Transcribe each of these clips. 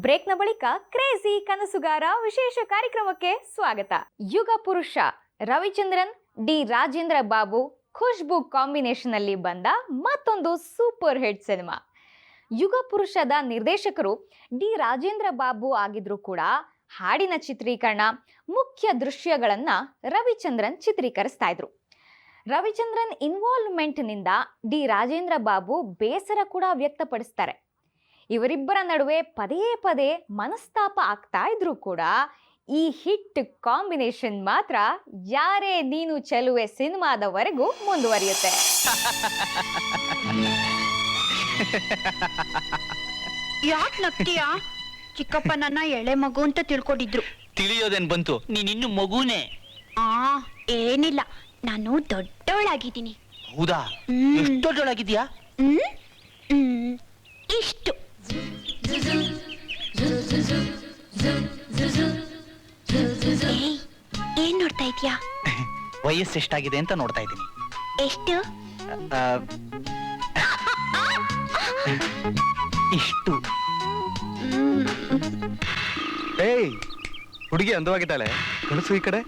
ಬ್ರೇಕ್ನ ಬಳಿಕ ಕ್ರೇಜಿ ಕನಸುಗಾರ ವಿಶೇಷ ಕಾರ್ಯಕ್ರಮಕ್ಕೆ ಸ್ವಾಗತ. ಯುಗ ಪುರುಷ ರವಿಚಂದ್ರನ್ ಡಿ ರಾಜೇಂದ್ರ ಬಾಬು ಖುಷ್ಬು ಕಾಂಬಿನೇಷನ್ ಅಲ್ಲಿ ಬಂದ ಮತ್ತೊಂದು ಸೂಪರ್ ಹಿಟ್ ಸಿನಿಮಾ. ಯುಗ ಪುರುಷದ ನಿರ್ದೇಶಕರು ಡಿ ರಾಜೇಂದ್ರ ಬಾಬು ಆಗಿದ್ರು ಕೂಡ ಹಾಡಿನ ಚಿತ್ರೀಕರಣ, ಮುಖ್ಯ ದೃಶ್ಯಗಳನ್ನ ರವಿಚಂದ್ರನ್ ಚಿತ್ರೀಕರಿಸ್ತಾ ಇದ್ರು. ರವಿಚಂದ್ರನ್ ಇನ್ವಾಲ್ವ್ಮೆಂಟ್ ನಿಂದ ಡಿ ರಾಜೇಂದ್ರ ಬಾಬು ಬೇಸರ ಕೂಡ ವ್ಯಕ್ತಪಡಿಸ್ತಾರೆ. ಇವರಿಬ್ಬರ ನಡುವೆ ಪದೇ ಪದೇ ಮನಸ್ತಾಪ ಆಗ್ತಾ ಇದ್ರು ಕೂಡ ಈ ಹಿಟ್ ಕಾಂಬಿನೇಷನ್ ಮಾತ್ರ ಯಾರೇ ನೀನು ಚೆಲುವೆ ಸಿನಿಮಾದವರೆಗೂ ಮುಂದುವರಿಯುತ್ತೆ. ಯಾಕೆ ನಗ್ತೀಯಾ? ಚಿಕ್ಕಪ್ಪ ನನ್ನ ಎಳೆ ಮಗು ಅಂತ ತಿಳ್ಕೊಂಡಿದ್ರು. ತಿಳಿಯೋದೇನ್ ಬಂತು, ನೀನಿನ್ನು ಮಗುನೇ. ಏನಿಲ್ಲ, ನಾನು ದೊಡ್ಡವಳಾಗಿದ್ದೀನಿ. ಹೌದಾ? ಎಷ್ಟು ದೊಡ್ಡವಳಾಗಿದ್ಯಾ? ಇಷ್ಟು. ಏನ್ ನೋಡ್ತಾ ಇದ್ಯಾ? ವಯಸ್ಸು ಎಷ್ಟಾಗಿದೆ ಅಂತ ನೋಡ್ತಾ ಇದ್ದೀನಿ. ಎಷ್ಟು? ಇಷ್ಟು. ಏಯ್, ಹುಡುಗಿ ಅಂದವಾಗಿದ್ದಾಳೆ, ಕಳಿಸು ಈ ಕಡೆ.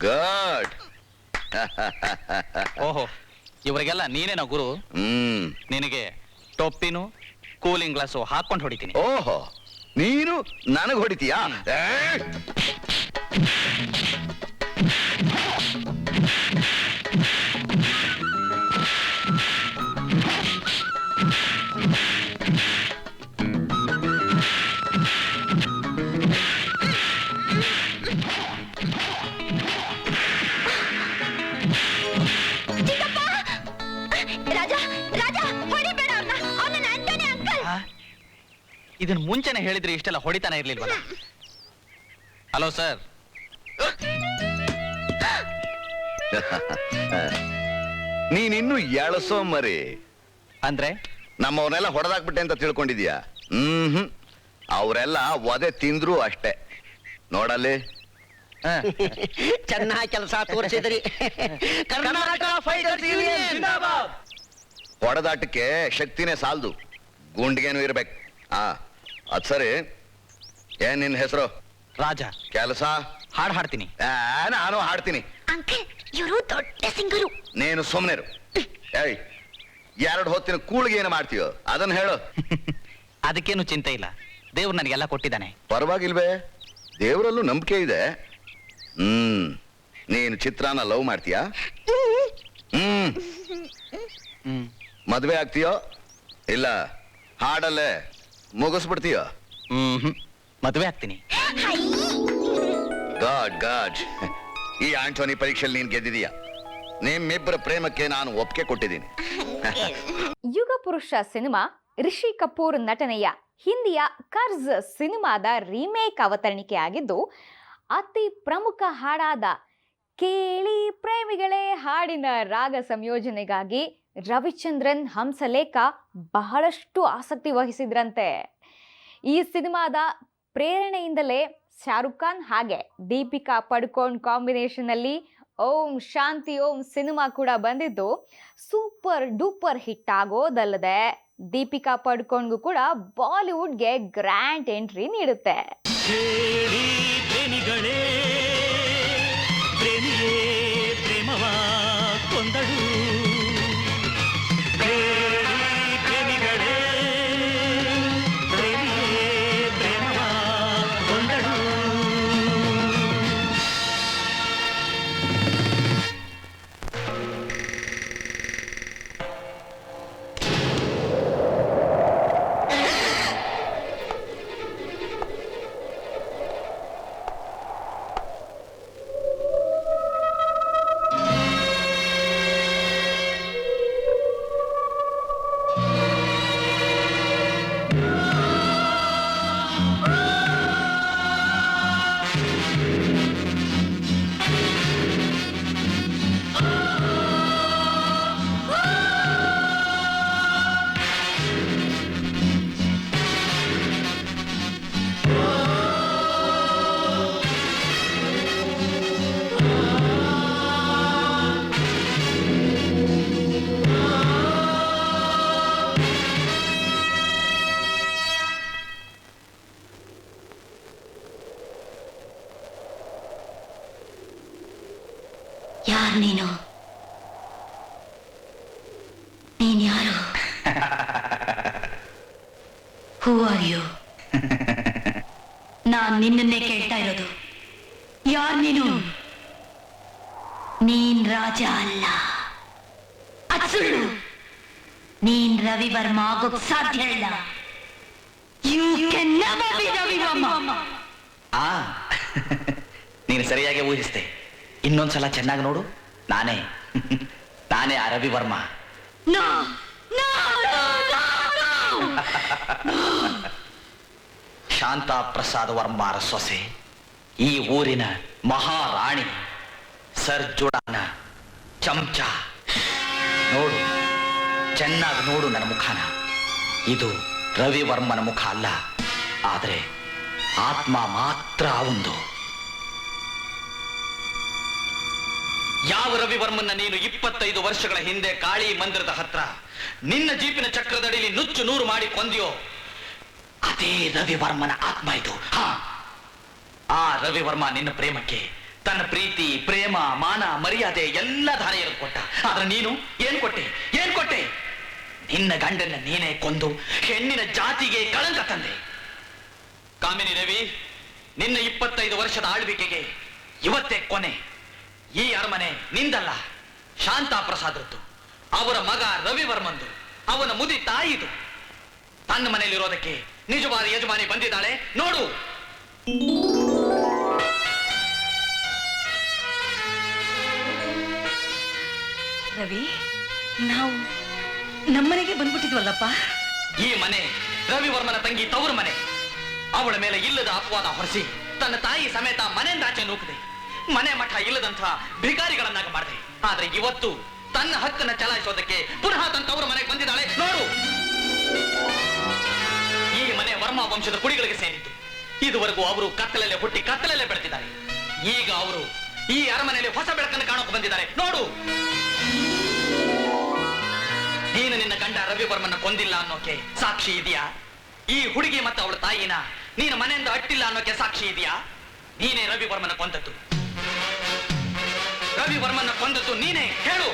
ಗುಡ್. ಓಹೋ, ಇವರಿಗೆಲ್ಲ ನೀನೇನೋ ಗುರು? ನಿನಗೆ ಟೊಪ್ಪಿನು ಕೂಲಿಂಗ್ ಗ್ಲಾಸು ಹಾಕೊಂಡು ಹೊಡಿತೀನಿ. ಓಹೋ, ನೀನು ನನಗ್ ಹೊಡಿತೀಯಾ? ಇದನ್ನ ಮುಂಚೆನೆ ಹೇಳಿದ್ರೆ ಇಷ್ಟೆಲ್ಲ ಹೊಡಿತಾನೆ ಇರ್ಲಿಲ್ವಲ್ಲ. Hello sir. ನೀನಿನ್ನು ಎಳಸೋ ಮರಿ ಅಂದ್ರೆ ನಮ್ಮವನ್ನೆಲ್ಲ ಹೊಡೆದಾಕ್ಬಿಟ್ಟೆ ಅಂತ ತಿಳ್ಕೊಂಡಿದ್ಯಾ? ಅವರೆಲ್ಲ ಒದೆ ತಿಂದ್ರು ಅಷ್ಟೇ. ನೋಡಲ್ಲಿ ಚೆನ್ನಾಗಿ ಕೆಲಸ ತೋರಿಸಿದ್ರಿ. ಕರ್ನಾಟಕ ಫೈಟರ್ಸ್ ಯೂನಿಯನ್ ಹೊಡೆದಾಟಕ್ಕೆ ಶಕ್ತಿನೇ ಸಾಲದು, ಗುಂಡಿಗೇನು ಇರ್ಬೇಕು. ಅದ್ ಸರಿ, ಏನ್ ನಿನ್ ಹೆಸರು? ರಾಜ. ಕೆಲಸ? ಹಾಡು ಹಾಡ್ತೀನಿ. ನಾನು ಹಾಡ್ತೀನಿ. ಅಂಕಲ್, ಇವರು ದೊಡ್ಡ ಸಿಂಗರು. ನೀನು ಸುಮ್ನೆರು. ಏಯ್, 2 ಹೊತ್ತಿನ ಕೂಳಿಗೆ ಏನು ಮಾಡ್ತೀಯೋ ಅದನ್ನ ಹೇಳು. ಅದಕ್ಕೇನು ಚಿಂತೆ ಇಲ್ಲ, ದೇವ್ರು ನನಗೆಲ್ಲ ಕೊಟ್ಟಿದ್ದಾನೆ. ಪರವಾಗಿಲ್ವೇ, ದೇವರಲ್ಲೂ ನಂಬಿಕೆ ಇದೆ. ನೀನು ಚಿತ್ರಾನ ಲವ್ ಮಾಡ್ತೀಯಾ? ಮದ್ವೆ ಆಗ್ತೀಯೋ ಇಲ್ಲ ಹಾಡಲ್ಲೇ ಮುಗಿಸ್ಬಿಡ್ತೀಯೋ? ಮದುವೆ ಆಗ್ತೀನಿ. ಗಾಡ್ ಗಾಡ್, ಈ ಆಂಟೋನಿ ಪರೀಕ್ಷೆಯಲ್ಲಿ ನೀನ್ ಗೆದ್ದಿದೀಯ. ನಿಮ್ಮಿಬ್ಬರ ಪ್ರೇಮಕ್ಕೆ ನಾನು ಒಪ್ಪಿಗೆ ಕೊಟ್ಟಿದ್ದೀನಿ. ಯುಗ ಪುರುಷ ಸಿನಿಮಾ ರಿಷಿ ಕಪೂರ್ ನಟನೆಯ ಹಿಂದಿಯ ಕರ್ಜ್ ಸಿನಿಮಾದ ರೀಮೇಕ್ ಅವತರಣಿಕೆ ಆಗಿದ್ದು, ಅತಿ ಪ್ರಮುಖ ಹಾಡಾದ ಕೇಳಿ ಪ್ರೇಮಿಗಳೇ ಹಾಡಿನ ರಾಗ ಸಂಯೋಜನೆಗಾಗಿ ರವಿಚಂದ್ರನ್ ಹಂಸಲೇಖ ಬಹಳಷ್ಟು ಆಸಕ್ತಿ ವಹಿಸಿದ್ರಂತೆ. ಈ ಸಿನಿಮಾದ ಪ್ರೇರಣೆಯಿಂದಲೇ ಶಾರುಖ್ ಖಾನ್ ಹಾಗೆ ದೀಪಿಕಾ ಪಡುಕೋಣ್ ಕಾಂಬಿನೇಷನ್ ಅಲ್ಲಿ ಓಂ ಶಾಂತಿ ಓಂ ಸಿನಿಮಾ ಕೂಡ ಬಂದಿದ್ದು ಸೂಪರ್ ಡೂಪರ್ ಹಿಟ್ ಆಗೋದಲ್ಲದೆ ದೀಪಿಕಾ ಪಡುಕೋಣ್ಗೂ ಕೂಡ ಬಾಲಿವುಡ್ಗೆ ಗ್ರ್ಯಾಂಡ್ ಎಂಟ್ರಿ ನೀಡುತ್ತೆ. ಯಾರು ನೀನು? ನೀನ್ ಯಾರು? Who are you? ನಾನ್ ನಿನ್ನನ್ನೇ ಕೇಳ್ತಾ ಇರೋದು. ಯಾರು ನೀನು? ನೀನ್ ರಾಜ ಅಲ್ಲ, ಅದ್ ಸುಳ್ಳು. ನೀನ್ ರವಿ ವರ್ಮ ಆಗೋಕ್ ಸಾಧ್ಯ ಇಲ್ಲ. You can never be Ravi Varma. ಆ ನೀನು ಸರಿಯಾಗಿ ಊಹಿಸ್ದೆ. ಇನ್ನೊಂದ್ಸಲ ಚೆನ್ನಾಗಿ ನೋಡು. ನಾನೇ ನಾನೇ ಆ Ravi Varma. No no no no. Shanta Prasad ವರ್ಮಾರ ಸೊಸೆ, ಈ ಊರಿನ ಮಹಾರಾಣಿ, ಸರ್ಜುಡಾನ ಚಮಚ. ನೋಡು, ಚೆನ್ನಾಗಿ ನೋಡು ನನ್ನ ಮುಖನ. ಇದು ರವಿ ವರ್ಮನ ಮುಖ ಅಲ್ಲ, ಆದ್ರೆ ಆತ್ಮ ಮಾತ್ರ ಒಂದು. ಯಾವ ರವಿ ವರ್ಮನ್ನ ನೀನು 25 ವರ್ಷಗಳ ಹಿಂದೆ ಕಾಳಿ ಮಂದಿರದ ಹತ್ರ ನಿನ್ನ ಜೀಪಿನ ಚಕ್ರದಡಿಲಿ ನುಚ್ಚು ನೂರು ಮಾಡಿ ಕೊಂದ್ಯೋ, ಅದೇ ರವಿ ವರ್ಮನ ಆತ್ಮ ಇದು. ಆ ರವಿ ವರ್ಮ ನಿನ್ನ ಪ್ರೇಮಕ್ಕೆ ತನ್ನ ಪ್ರೀತಿ, ಪ್ರೇಮ, ಮಾನ, ಮರ್ಯಾದೆ ಎಲ್ಲ ಧಾರೆಯನ್ನು ಕೊಟ್ಟ. ಆದ್ರೆ ನೀನು ಏನ್ ಕೊಟ್ಟೆ? ನಿನ್ನ ಗಂಡನ್ನ ನೀನೇ ಕೊಂದು ಹೆಣ್ಣಿನ ಜಾತಿಗೆ ಕಳಂಕ ತಂದೆ. ಕಾಮಿನಿ ದೇವಿ, ನಿನ್ನ 25 ವರ್ಷದ ಆಳ್ವಿಕೆಗೆ ಇವತ್ತೇ ಕೊನೆ. ಈ ಅರಮನೆ ನಿಂದಲ್ಲ, ಶಾಂತಾ ಪ್ರಸಾದ್ರದ್ದು. ಅವರ ಮಗ ರವಿ ವರ್ಮಂದು, ಅವನ ಮುದಿ ತಾಯಿದು. ತನ್ನ ಮನೆಯಲ್ಲಿರೋದಕ್ಕೆ ನಿಜವಾದ ಯಜಮಾನಿ ಬಂದಿದ್ದಾಳೆ, ನೋಡು. ರವಿ, ನಾವು ನಮ್ಮನೆಗೆ ಬಂದ್ಬಿಟ್ಟಿದ್ವಲ್ಲಪ್ಪ. ಈ ಮನೆ ರವಿ ವರ್ಮನ ತಂಗಿ ತವರು ಮನೆ. ಅವಳ ಮೇಲೆ ಇಲ್ಲದ ಅಪವಾದ ಹೊರಿಸಿ ತನ್ನ ತಾಯಿ ಸಮೇತ ಮನೆಯಿಂದ ಆಚೆ ನೂಕಿದೆ. ಮನೆ ಮಠ ಇಲ್ಲದಂತಹ ಭಿಕಾರಿಗಳನ್ನಾಗ ಮಾಡಿದೆ. ಆದ್ರೆ ಇವತ್ತು ತನ್ನ ಹಕ್ಕನ್ನ ಚಲಾಯಿಸೋದಕ್ಕೆ ಪುನಃ ತನ್ನ ತವರು ಮನೆಗೆ ಬಂದಿದ್ದಾಳೆ, ನೋಡು. ಈ ಮನೆ ವರ್ಮ ವಂಶದ ಕುಡಿಗಳಿಗೆ ಸೇರಿತ್ತು. ಇದುವರೆಗೂ ಅವರು ಕತ್ತಲಲ್ಲೇ ಹುಟ್ಟಿ ಕತ್ತಲಲ್ಲೇ ಬೆಳೆದಿದ್ದಾರೆ. ಈಗ ಅವರು ಈ ಅರಮನೆಯಲ್ಲಿ ಹೊಸ ಬೆಳಕನ್ನು ಕಾಣೋಕೆ ಬಂದಿದ್ದಾರೆ, ನೋಡು. ನೀನು ನಿನ್ನ ಗಂಡ ರವಿ ವರ್ಮನ್ನ ಕೊಂದಿಲ್ಲ ಅನ್ನೋಕೆ ಸಾಕ್ಷಿ ಇದೆಯಾ? ಈ ಹುಡುಗಿ ಮತ್ತು ಅವಳ ತಾಯಿನ ನೀನು ಮನೆಯಿಂದ ಅಟ್ಟಿಲ್ಲ ಅನ್ನೋಕೆ ಸಾಕ್ಷಿ ಇದೆಯಾ? ನೀನೇ ರವಿ ವರ್ಮನ ಕೊಂದದ್ದು. ರವಿ ವರ್ಮನ ಕೊಂದದ್ದು ನೀನೇ, ಹೇಳು.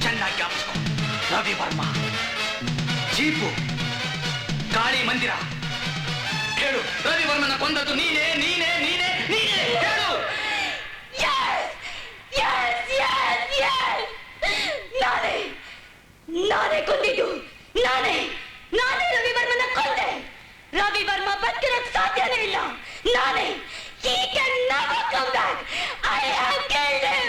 ಚೆನ್ನಾಗಿ ಜ್ಞಾಪಿಸ್ಕೊ. ರವಿ ವರ್ಮ, ಜೀಪು, ಕಾಳಿ ಮಂದಿರ. ಹೇಳು, ರವಿ ವರ್ಮನ ಕೊಂದದ್ದು ನೀನೇ, ನೀನೇ, ನೀನೇ, ನೀನೇ, ಹೇಳು. ನಾನೇ ಕೊಂದಿದ್ದು. ನಾನೇ ರವಿ ವರ್ಮನ ಕೊಂದೆ. ರವಿ ವರ್ಮ ಬದುಕಿರೋಕ್ ಸಾಧ್ಯನೇ ಇಲ್ಲ. ನಾನೇ. He can never come back. I have killed him.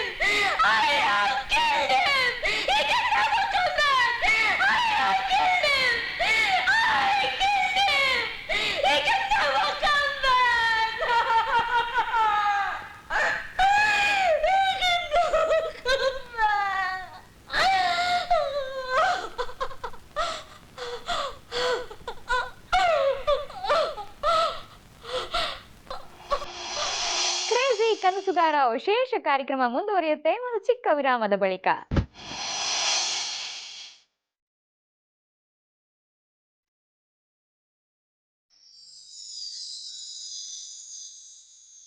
I have killed him. He can never come back. I have killed him. I killed him. He can never come back. He can never come back. Crazy ಕನಸುಗಾರ ವಿಶೇಷ ಕಾರ್ಯಕ್ರಮ ಮುಂದುವರಿಯುತ್ತೆ ಒಂದು ಚಿಕ್ಕ ವಿರಾಮದ ಬಳಿಕ.